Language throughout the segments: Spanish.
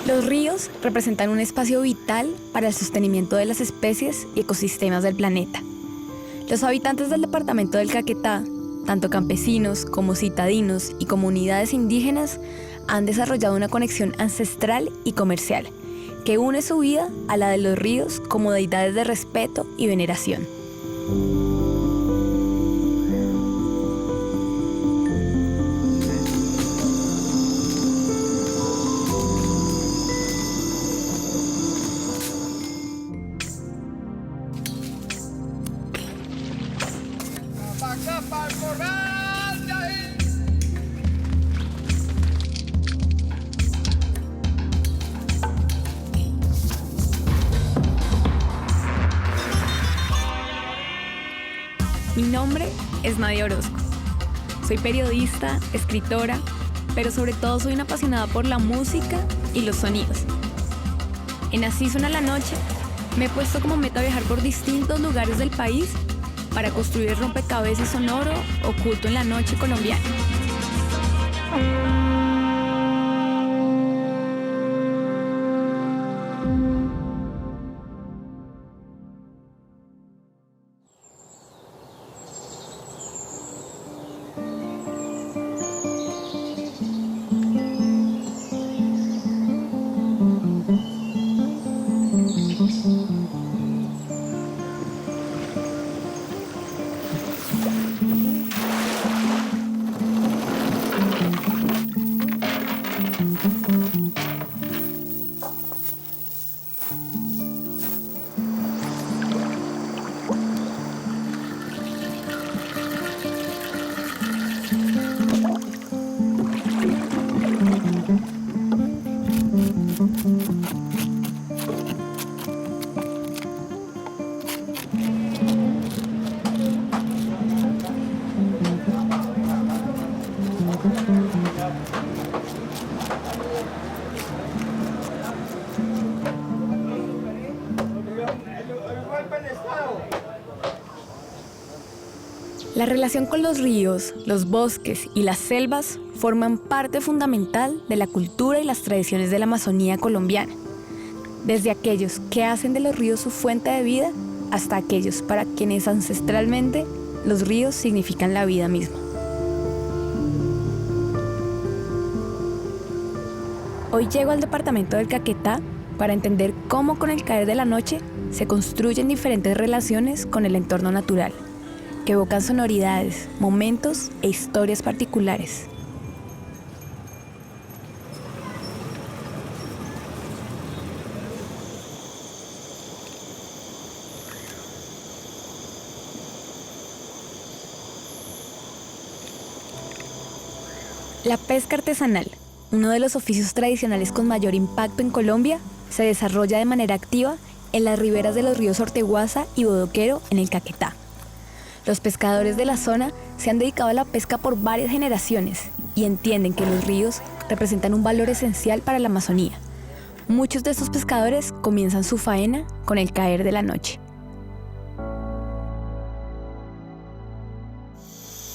Los ríos representan un espacio vital para el sostenimiento de las especies y ecosistemas del planeta. Los habitantes del departamento del Caquetá, tanto campesinos como citadinos y comunidades indígenas, han desarrollado una conexión ancestral y comercial que une su vida a la de los ríos como deidades de respeto y veneración. Mi nombre es Nadia Orozco. Soy periodista, escritora, pero sobre todo soy una apasionada por la música y los sonidos. En Así Suena la Noche me he puesto como meta viajar por distintos lugares del país para construir el rompecabezas sonoro oculto en la noche colombiana. La relación con los ríos, los bosques y las selvas forman parte fundamental de la cultura y las tradiciones de la Amazonía colombiana. Desde aquellos que hacen de los ríos su fuente de vida, hasta aquellos para quienes ancestralmente los ríos significan la vida misma. Hoy llego al departamento del Caquetá para entender cómo con el caer de la noche se construyen diferentes relaciones con el entorno natural, que evocan sonoridades, momentos e historias particulares. La pesca artesanal, uno de los oficios tradicionales con mayor impacto en Colombia, se desarrolla de manera activa en las riberas de los ríos Orteguaza y Bodoquero en el Caquetá. Los pescadores de la zona se han dedicado a la pesca por varias generaciones y entienden que los ríos representan un valor esencial para la Amazonía. Muchos de estos pescadores comienzan su faena con el caer de la noche.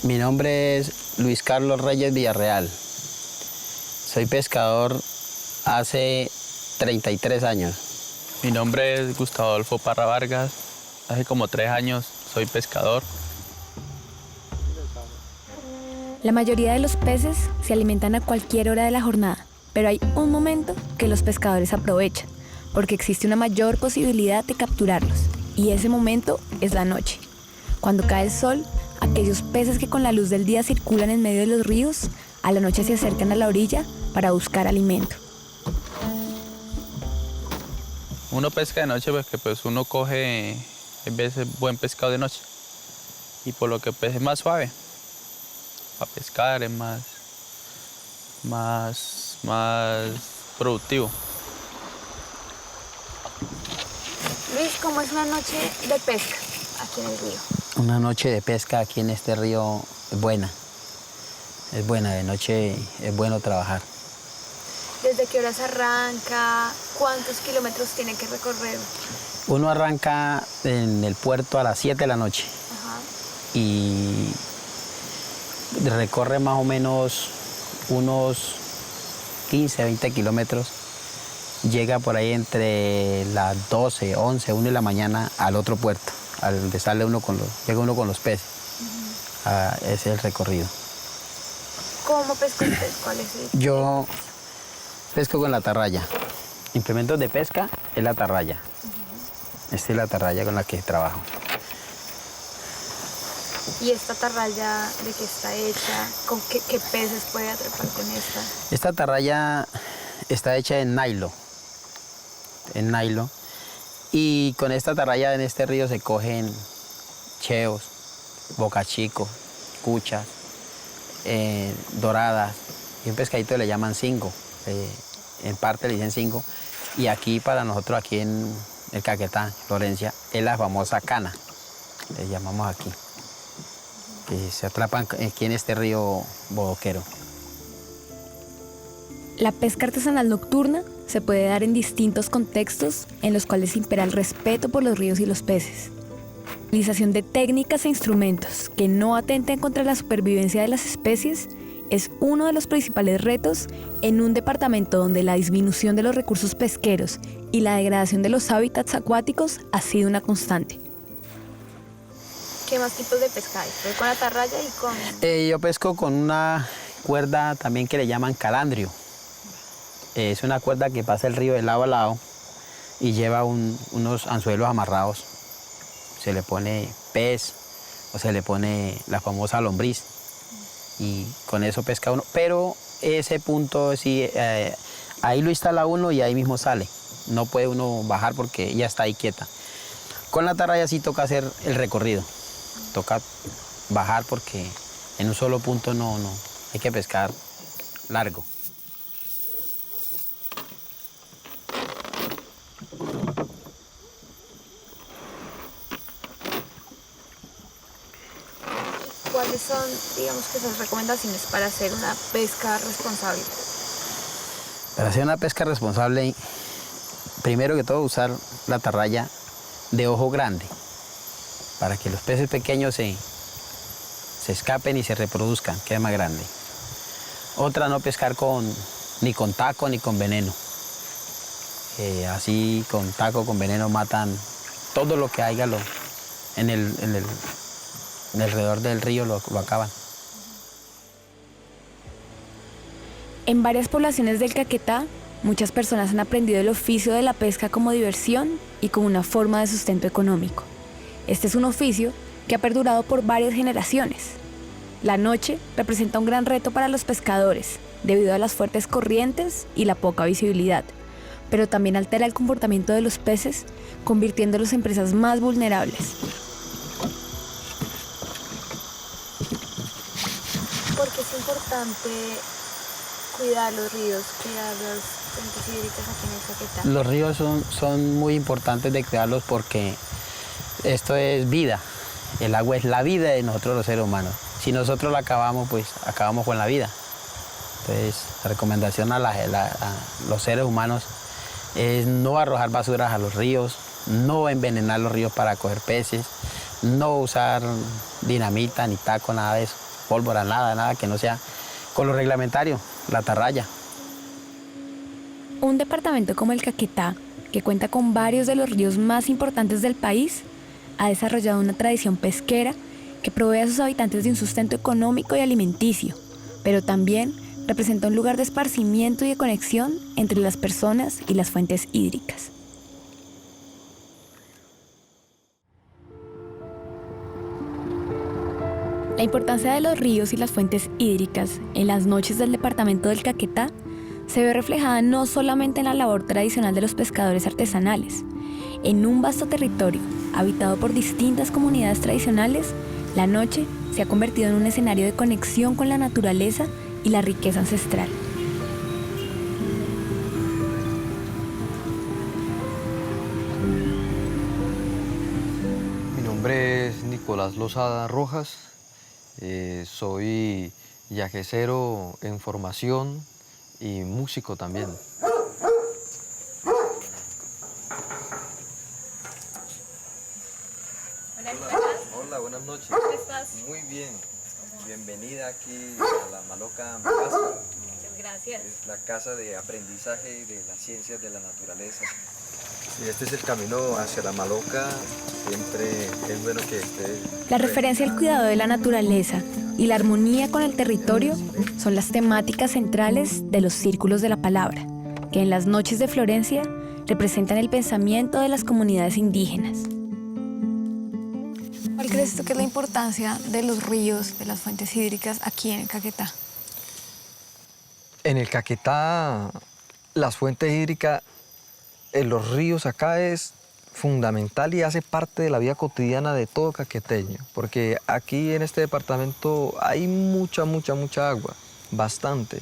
Mi nombre es Luis Carlos Reyes Villarreal. Soy pescador hace 33 años. Mi nombre es Gustavo Adolfo Parra Vargas. Hace como 3 años soy pescador. La mayoría de los peces se alimentan a cualquier hora de la jornada, pero hay un momento que los pescadores aprovechan, porque existe una mayor posibilidad de capturarlos, y ese momento es la noche. Cuando cae el sol, aquellos peces que con la luz del día circulan en medio de los ríos, a la noche se acercan a la orilla para buscar alimento. Uno pesca de noche porque pues uno coge a veces buen pescado de noche, y por lo que pues es más suave para pescar, es más productivo. Luis, ¿cómo es una noche de pesca aquí en el río? Una noche de pesca aquí en este río es buena. Es buena, de noche es bueno trabajar. ¿Desde qué horas arranca? ¿Cuántos kilómetros tiene que recorrer? Uno arranca en el puerto a las 7 de la noche. Ajá. Y recorre más o menos unos 15, 20 kilómetros llega por ahí entre las 12, 11, 1 de la mañana al otro puerto, al donde sale llega uno con los peces. Ese es el recorrido. ¿Cómo pesca usted? ¿Cuál es el? Yo pesco con la atarraya. Implementos de pesca es la atarraya. Esta es la atarraya con la que trabajo. ¿Y esta atarraya de qué está hecha? ¿Con qué peces puede atrapar con esta? Esta atarraya está hecha en nylon. Y con esta atarraya en este río se cogen cheos, bocachicos, cuchas, doradas. Y un pescadito le llaman cingo. En parte le dicen cingo. Y aquí para nosotros, aquí en el Caquetá, Florencia, es la famosa cana. Le llamamos aquí. Que se atrapan aquí en este río bodoquero. La pesca artesanal nocturna se puede dar en distintos contextos en los cuales impera el respeto por los ríos y los peces. La utilización de técnicas e instrumentos que no atenten contra la supervivencia de las especies es uno de los principales retos en un departamento donde la disminución de los recursos pesqueros y la degradación de los hábitats acuáticos ha sido una constante. ¿Qué más tipos de pesca hay? ¿Con atarraya y con...? Yo pesco con una cuerda también que le llaman calandrio. Es una cuerda que pasa el río de lado a lado y lleva unos anzuelos amarrados. Se le pone pez o se le pone la famosa lombriz y con eso pesca uno. Pero ese punto sí, ahí lo instala uno y ahí mismo sale. No puede uno bajar porque ya está ahí quieta. Con la atarraya sí toca hacer el recorrido. Toca bajar porque en un solo punto no, hay que pescar largo. ¿Cuáles son, digamos, que esas recomendaciones para hacer una pesca responsable? Para hacer una pesca responsable, primero que todo usar la atarraya de ojo grande, para que los peces pequeños se escapen y se reproduzcan, quede más grande. Otra, no pescar ni con taco ni con veneno. Así con taco, con veneno matan todo lo que haya en el alrededor del río, lo acaban. En varias poblaciones del Caquetá, muchas personas han aprendido el oficio de la pesca como diversión y como una forma de sustento económico. Este es un oficio que ha perdurado por varias generaciones. La noche representa un gran reto para los pescadores, debido a las fuertes corrientes y la poca visibilidad, pero también altera el comportamiento de los peces, convirtiéndolos en presas más vulnerables. ¿Por qué es importante cuidar los ríos, cuidar las fuentes hídricas aquí en el Caquetá? Los ríos son muy importantes de cuidarlos porque esto es vida. El agua es la vida de nosotros los seres humanos. Si nosotros la acabamos, pues acabamos con la vida. Entonces, la recomendación a los seres humanos es no arrojar basuras a los ríos, no envenenar los ríos para coger peces, no usar dinamita, ni taco, nada de eso, pólvora, nada que no sea con lo reglamentario, la atarraya. Un departamento como el Caquetá, que cuenta con varios de los ríos más importantes del país, ha desarrollado una tradición pesquera que provee a sus habitantes de un sustento económico y alimenticio, pero también representa un lugar de esparcimiento y de conexión entre las personas y las fuentes hídricas. La importancia de los ríos y las fuentes hídricas en las noches del departamento del Caquetá se ve reflejada no solamente en la labor tradicional de los pescadores artesanales. En un vasto territorio habitado por distintas comunidades tradicionales, la noche se ha convertido en un escenario de conexión con la naturaleza y la riqueza ancestral. Mi nombre es Nicolás Lozada Rojas, soy yacecero en formación y músico también. Hola Nicolás. Hola, buenas noches. ¿Cómo estás? Muy bien. Bienvenida aquí a La Maloca, mi casa. gracias. Es la casa de aprendizaje de las ciencias de la naturaleza. Y este es el camino hacia la Maloca. Siempre es bueno que esté... La referencia al cuidado de la naturaleza y la armonía con el territorio son las temáticas centrales de los Círculos de la Palabra, que en las noches de Florencia representan el pensamiento de las comunidades indígenas. ¿Cuál crees tú que es la importancia de los ríos, de las fuentes hídricas aquí en el Caquetá? En el Caquetá, las fuentes hídricas, los ríos acá es fundamental y hace parte de la vida cotidiana de todo caqueteño, porque aquí en este departamento hay mucha agua, bastante.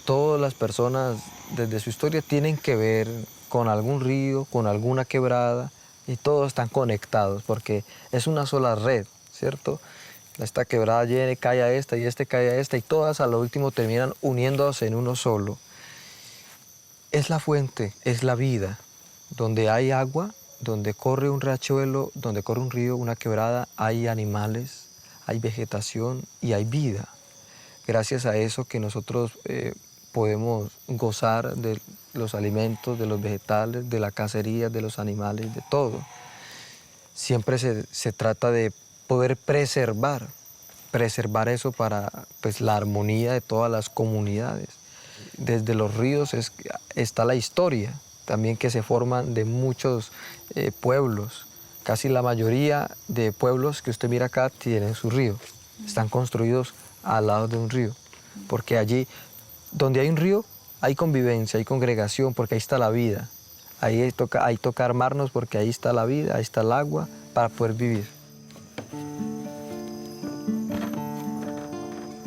Todas las personas desde su historia tienen que ver con algún río, con alguna quebrada, y todos están conectados porque es una sola red, ¿cierto? Esta quebrada viene, cae a esta y este cae a esta y todas a lo último terminan uniéndose en uno solo. Es la fuente, es la vida. Donde hay agua, donde corre un riachuelo, donde corre un río, una quebrada, hay animales, hay vegetación y hay vida. Gracias a eso que nosotros podemos gozar de los alimentos, de los vegetales, de la cacería, de los animales, de todo. Siempre se trata de poder preservar eso para pues, la armonía de todas las comunidades. Desde los ríos está la historia, también que se forman de muchos pueblos. Casi la mayoría de pueblos que usted mira acá tienen su río. Están construidos al lado de un río, porque allí, donde hay un río, hay convivencia, hay congregación, porque ahí está la vida. Ahí toca armarnos porque ahí está la vida, ahí está el agua para poder vivir.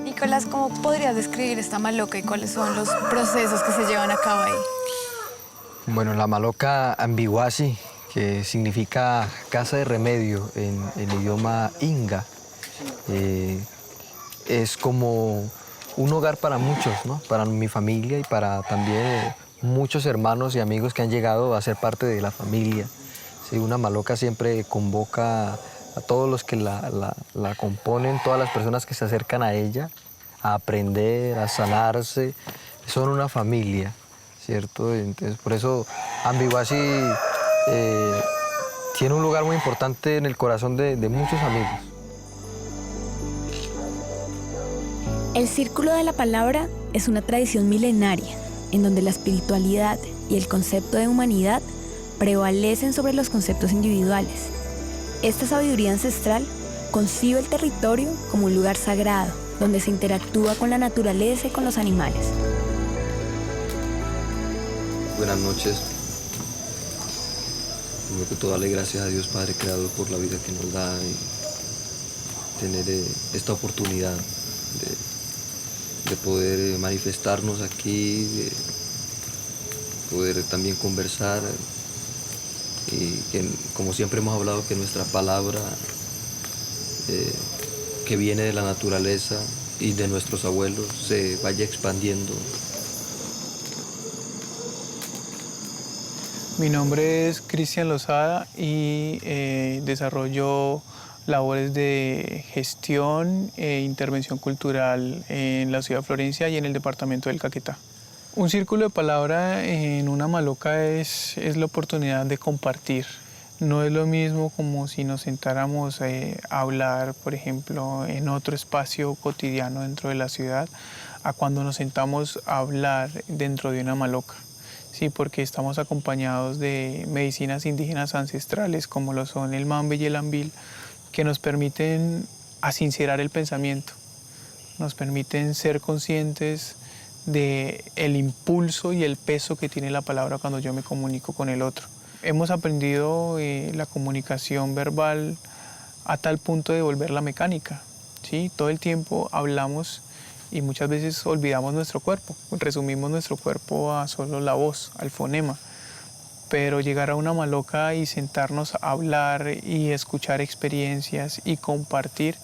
Nicolás, ¿cómo podrías describir esta Maloca y cuáles son los procesos que se llevan a cabo ahí? Bueno, la Maloca Ambiwasi, que significa casa de remedio en el idioma inga, es como un hogar para muchos, ¿no? Para mi familia y para también muchos hermanos y amigos que han llegado a ser parte de la familia. Sí, una Maloca siempre convoca a todos los que la componen, todas las personas que se acercan a ella, a aprender, a sanarse. Son una familia, ¿cierto? Entonces, por eso Ambiwasi tiene un lugar muy importante en el corazón de muchos amigos. El Círculo de la Palabra es una tradición milenaria en donde la espiritualidad y el concepto de humanidad prevalecen sobre los conceptos individuales. Esta sabiduría ancestral concibe el territorio como un lugar sagrado, donde se interactúa con la naturaleza y con los animales. Buenas noches. Primero que todo, darle gracias a Dios Padre Creador por la vida que nos da y tener esta oportunidad de poder manifestarnos aquí, de poder también conversar y que, como siempre hemos hablado, que nuestra palabra que viene de la naturaleza y de nuestros abuelos se vaya expandiendo. Mi nombre es Cristian Lozada y desarrollo labores de gestión e intervención cultural en la ciudad de Florencia y en el departamento del Caquetá. Un círculo de palabra en una Maloca es la oportunidad de compartir. No es lo mismo como si nos sentáramos a hablar, por ejemplo, en otro espacio cotidiano dentro de la ciudad, a cuando nos sentamos a hablar dentro de una Maloca. Sí, porque estamos acompañados de medicinas indígenas ancestrales como lo son el mambe y el ambil, que nos permiten asincerar el pensamiento, nos permiten ser conscientes del impulso y el peso que tiene la palabra cuando yo me comunico con el otro. Hemos aprendido la comunicación verbal a tal punto de volverla mecánica, ¿sí? Todo el tiempo hablamos y muchas veces olvidamos nuestro cuerpo, resumimos nuestro cuerpo a solo la voz, al fonema. Pero llegar a una Maloca y sentarnos a hablar y escuchar experiencias y compartir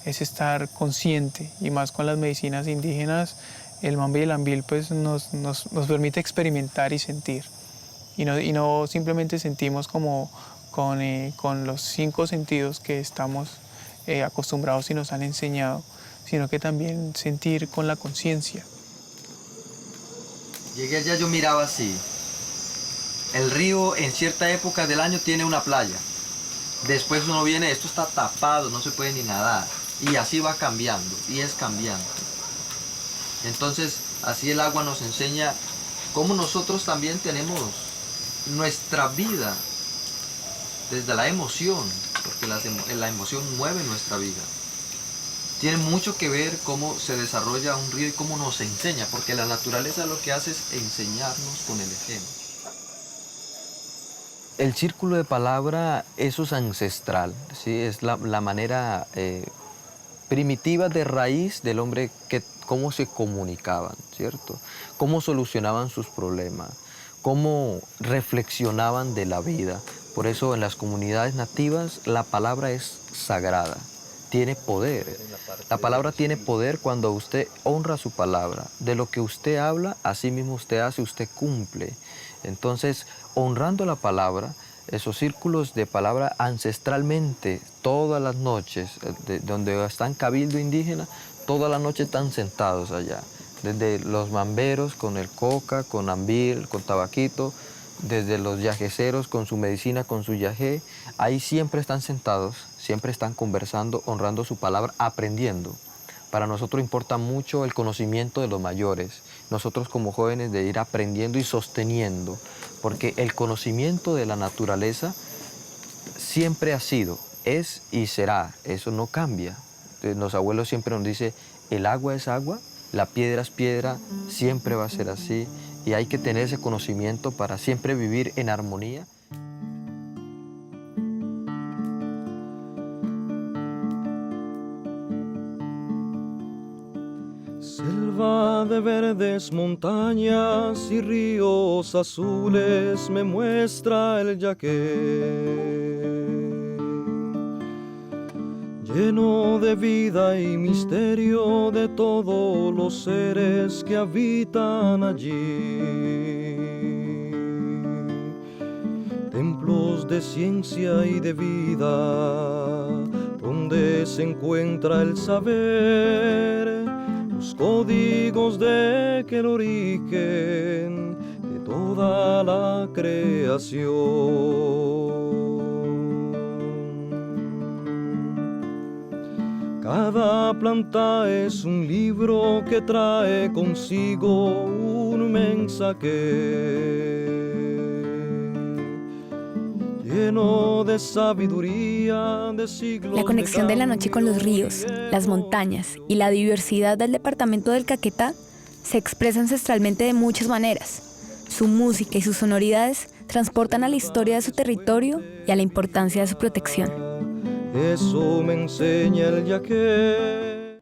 es estar consciente, y más con las medicinas indígenas, el mambe y el ambil pues nos permite experimentar y sentir. Y no simplemente sentimos como con los 5 sentidos que estamos acostumbrados y nos han enseñado, sino que también sentir con la conciencia. Llegué allá, yo miraba así. El río en cierta época del año tiene una playa. Después uno viene, esto está tapado, no se puede ni nadar. Y así va cambiando, y es cambiando. Entonces, así el agua nos enseña cómo nosotros también tenemos nuestra vida desde la emoción, porque la emoción mueve nuestra vida. Tiene mucho que ver cómo se desarrolla un río y cómo nos enseña, porque la naturaleza lo que hace es enseñarnos con el ejemplo. El círculo de palabra, eso es ancestral, ¿sí? Es la manera primitiva de raíz del hombre, cómo se comunicaban, ¿cierto? Cómo solucionaban sus problemas, cómo reflexionaban de la vida. Por eso en las comunidades nativas la palabra es sagrada, tiene poder. La palabra tiene poder cuando usted honra su palabra. De lo que usted habla, así mismo usted hace, usted cumple. Entonces, honrando la palabra, esos círculos de palabra ancestralmente, todas las noches, donde están cabildo indígena, todas las noches están sentados allá. Desde los mamberos con el coca, con ambil, con tabaquito, desde los yajeceros con su medicina, con su yajé, ahí siempre están sentados, siempre están conversando, honrando su palabra, aprendiendo. Para nosotros importa mucho el conocimiento de los mayores, nosotros como jóvenes de ir aprendiendo y sosteniendo, porque el conocimiento de la naturaleza siempre ha sido, es y será, eso no cambia. Los abuelos siempre nos dicen, el agua es agua, la piedra es piedra, siempre va a ser así, y hay que tener ese conocimiento para siempre vivir en armonía. Selva de verdes montañas y ríos azules me muestra el Yaqué, lleno de vida y misterio de todos los seres que habitan allí. Templos de ciencia y de vida, donde se encuentra el saber, los códigos de aquel origen de toda la creación. Cada planta es un libro que trae consigo un mensaje lleno de sabiduría de siglos. La conexión de la noche con los ríos, las montañas y la diversidad del departamento del Caquetá se expresa ancestralmente de muchas maneras. Su música y sus sonoridades transportan a la historia de su territorio y a la importancia de su protección. Eso me enseña el Yaqué.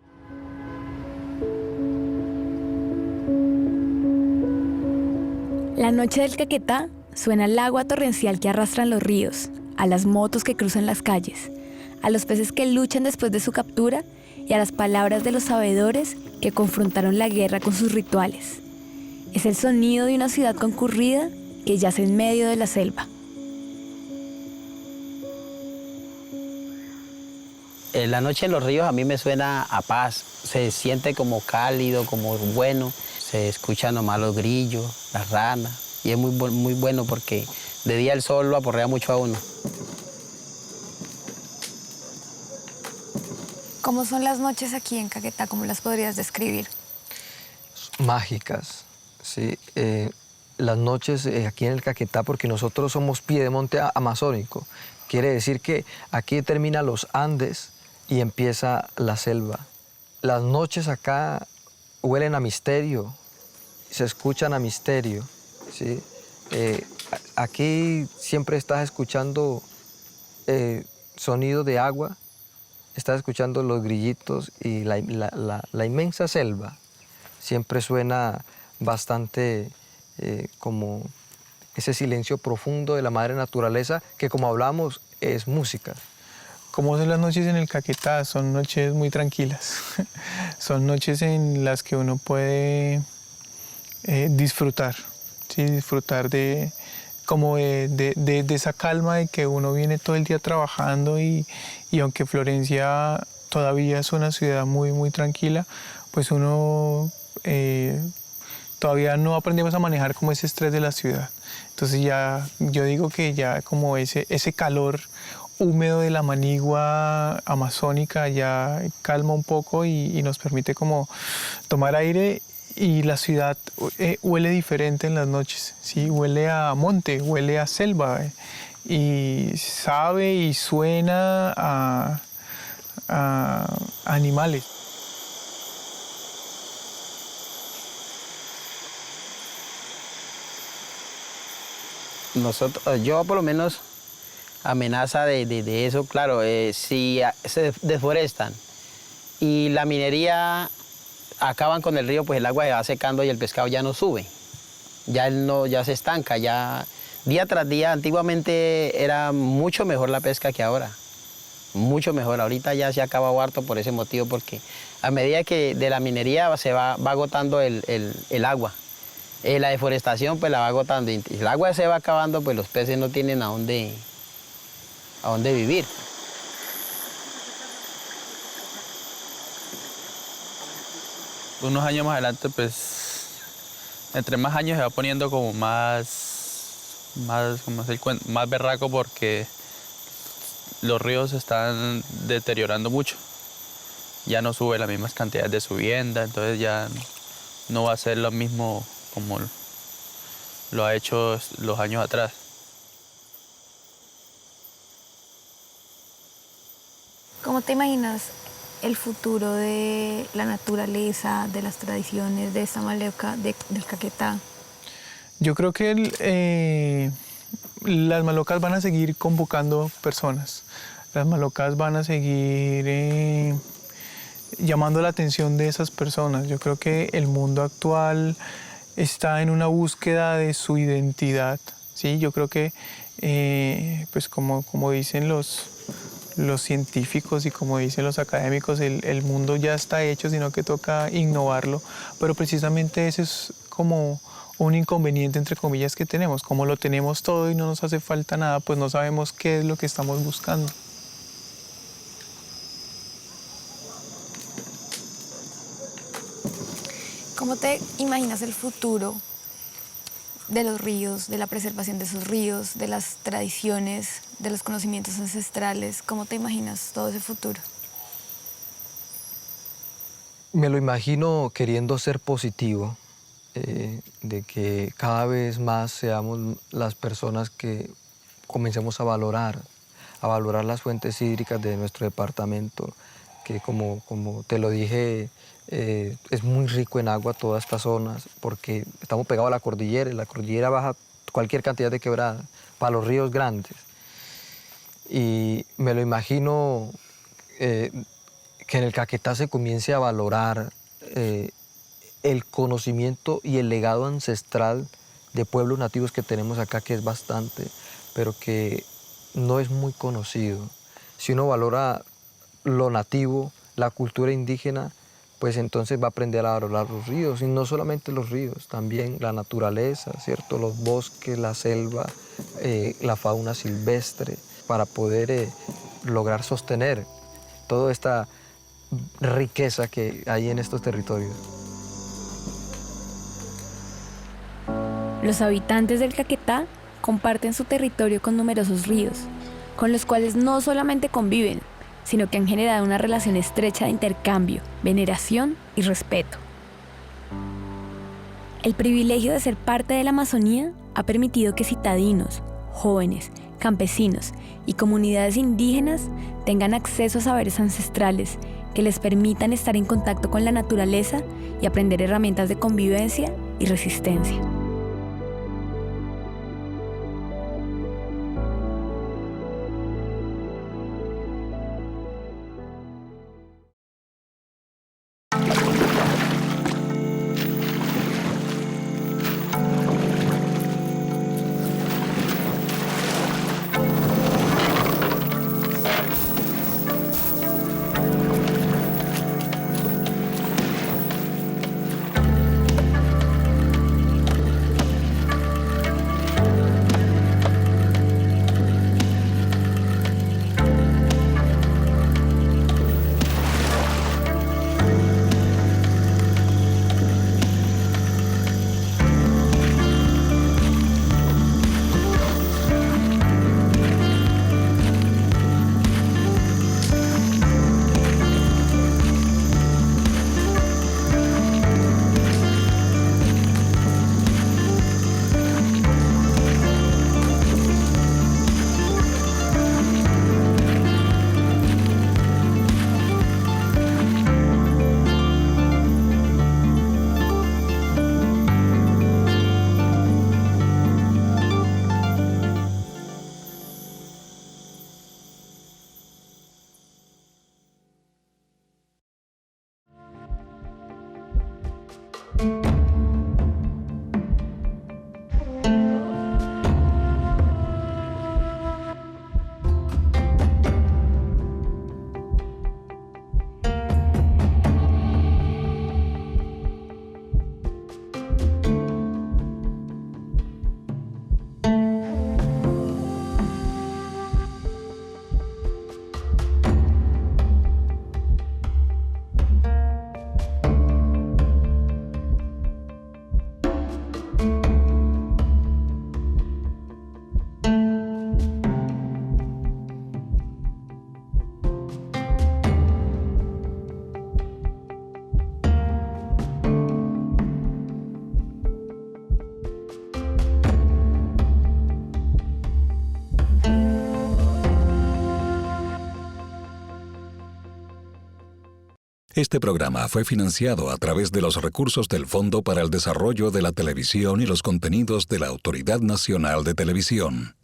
La noche del Caquetá suena al agua torrencial que arrastran los ríos, a las motos que cruzan las calles, a los peces que luchan después de su captura y a las palabras de los sabedores que confrontaron la guerra con sus rituales. Es el sonido de una ciudad concurrida que yace en medio de la selva. La noche en los ríos a mí me suena a paz, se siente como cálido, como bueno, se escuchan nomás los grillos, las ranas, y es muy bueno porque de día el sol lo aporrea mucho a uno. ¿Cómo son las noches aquí en Caquetá? ¿Cómo las podrías describir? Mágicas, ¿sí? Las noches aquí en el Caquetá, porque nosotros somos piedemonte amazónico, quiere decir que aquí termina los Andes y empieza la selva. Las noches acá huelen a misterio, se escuchan a misterio, ¿sí? Aquí siempre estás escuchando sonido de agua, estás escuchando los grillitos y la inmensa selva. Siempre suena bastante como ese silencio profundo de la madre naturaleza, que como hablamos es música. Como son las noches en el Caquetá, son noches muy tranquilas. Son noches en las que uno puede disfrutar, ¿sí? Disfrutar de esa calma de que uno viene todo el día trabajando y aunque Florencia todavía es una ciudad muy tranquila, pues uno todavía no aprendemos a manejar como ese estrés de la ciudad. Entonces ya, yo digo que ya como ese calor húmedo de la manigua amazónica ya calma un poco y nos permite como tomar aire, y la ciudad huele diferente en las noches, ¿sí? Huele a monte, huele a selva, y sabe y suena a animales. Yo por lo menos amenaza de eso, claro, si se desforestan y la minería acaban con el río, pues el agua se va secando y el pescado ya no sube, ya se estanca, ya día tras día. Antiguamente era mucho mejor la pesca que ahora, mucho mejor. Ahorita ya se ha acabado harto por ese motivo, porque a medida que de la minería se va agotando el agua. La deforestación pues la va agotando, y el agua se va acabando, pues los peces no tienen a dónde vivir. Unos años más adelante, pues, entre más años se va poniendo como más berraco, porque los ríos se están deteriorando mucho. Ya no sube las mismas cantidades de subienda, entonces ya no va a ser lo mismo como lo ha hecho los años atrás. ¿Cómo te imaginas el futuro de la naturaleza, de las tradiciones, de esta maloca, del Caquetá? Yo creo que las malocas van a seguir convocando personas. Las malocas van a seguir llamando la atención de esas personas. Yo creo que el mundo actual está en una búsqueda de su identidad, ¿sí? Yo creo que, pues como dicen los científicos y como dicen los académicos, el mundo ya está hecho, sino que toca innovarlo. Pero precisamente ese es como un inconveniente, entre comillas, que tenemos. Como lo tenemos todo y no nos hace falta nada, pues no sabemos qué es lo que estamos buscando. ¿Cómo te imaginas el futuro de los ríos, de la preservación de esos ríos, de las tradiciones, de los conocimientos ancestrales? ¿Cómo te imaginas todo ese futuro? Me lo imagino queriendo ser positivo, de que cada vez más seamos las personas que comencemos a valorar las fuentes hídricas de nuestro departamento, que como te lo dije, es muy rico en agua todas estas zonas, porque estamos pegados a la cordillera, y la cordillera baja cualquier cantidad de quebrada para los ríos grandes. Y me lo imagino que en el Caquetá se comience a valorar el conocimiento y el legado ancestral de pueblos nativos que tenemos acá, que es bastante, pero que no es muy conocido. Si uno valora lo nativo, la cultura indígena, pues entonces va a aprender a valorar los ríos, y no solamente los ríos, también la naturaleza, ¿cierto? Los bosques, la selva, la fauna silvestre, para poder lograr sostener toda esta riqueza que hay en estos territorios. Los habitantes del Caquetá comparten su territorio con numerosos ríos, con los cuales no solamente conviven, sino que han generado una relación estrecha de intercambio, veneración y respeto. El privilegio de ser parte de la Amazonía ha permitido que citadinos, jóvenes, campesinos y comunidades indígenas tengan acceso a saberes ancestrales que les permitan estar en contacto con la naturaleza y aprender herramientas de convivencia y resistencia. Este programa fue financiado a través de los recursos del Fondo para el Desarrollo de la Televisión y los Contenidos de la Autoridad Nacional de Televisión.